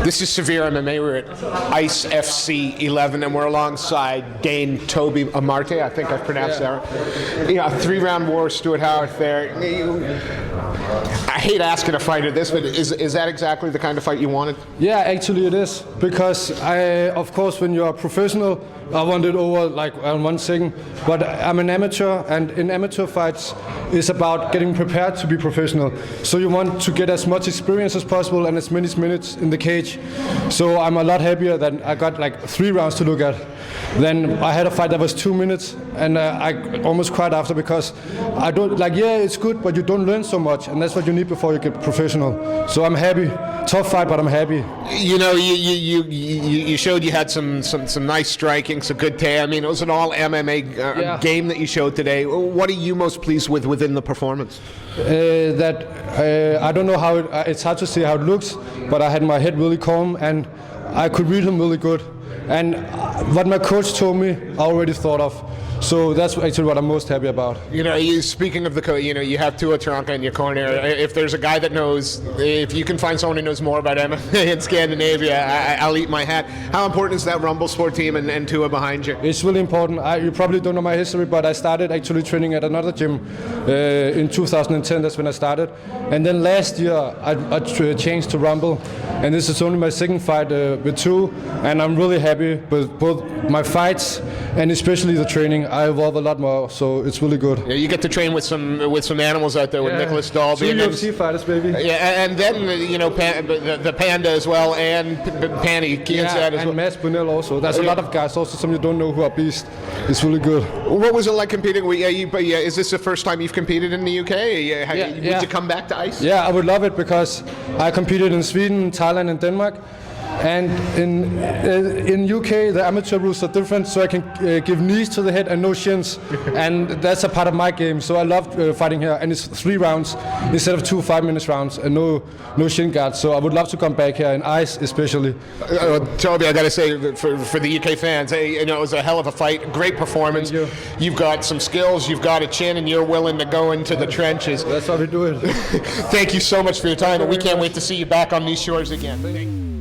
This is Severe MMA. We're at Ice FC 11, and we're alongside Dane Toby Amartey. I think I've pronounced that right. A 3-round war, Stuart Howard there. I hate asking a fighter this, but is that exactly the kind of fight you wanted? Yeah, actually it is, because of course, when you're a professional, I want it over like on 1 second, but I'm an amateur, and in amateur fights, it's about getting prepared to be professional. So you want to get as much experience as possible and as many minutes in the cage. So I'm a lot happier that I got like 3 rounds to look at. Then I had a fight that was 2 minutes, and I almost cried after, because I don't like. Yeah, it's good, but you don't learn so much, and that's what you need before you get professional. So I'm happy. Tough fight, but I'm happy. You showed you had some nice striking, some good I mean, it was an all MMA game that you showed today. What are you most pleased with within the performance? I don't know how it's hard to see how it looks, but I had my head really calm and I could read him really good. And what my coach told me, I already thought of. So that's actually what I'm most happy about. Speaking of the coach, you have Tua Taranka in your corner. If there's a guy that knows, if you can find someone who knows more about MMA in Scandinavia, I'll eat my hat. How important is that Rumble Sport team and Tua behind you? It's really important. You probably don't know my history, but I started actually training at another gym in 2010. That's when I started. And then last year, I changed to Rumble. And this is only my second fight with Tua. And I'm really happy with both my fights and especially the training. I evolve a lot more, so it's really good. Yeah, you get to train with some animals out there, with Nicholas Dalby. 2 UFC fighters, baby. Yeah, and then the Panda as well, and Panny Kianzad as well. And Mads Brunel also. There's a lot of guys, also some you don't know, who are beasts. It's really good. What was it like competing? Is this the first time you've competed in the UK? Would you come back to Ice? Yeah, I would love it, because I competed in Sweden, Thailand, and Denmark. And in UK, the amateur rules are different, so I can give knees to the head and no shins, and that's a part of my game. So I love fighting here, and it's 3 rounds instead of 2 5-minute rounds, and no shin guards. So I would love to come back here in Ice, especially. Toby, I got to say, for the UK fans, it was a hell of a fight, great performance. Thank you. You've got some skills, you've got a chin, and you're willing to go into the trenches. That's how we do it. Thank you so much for your time, and we can't wait to see you back on these shores again.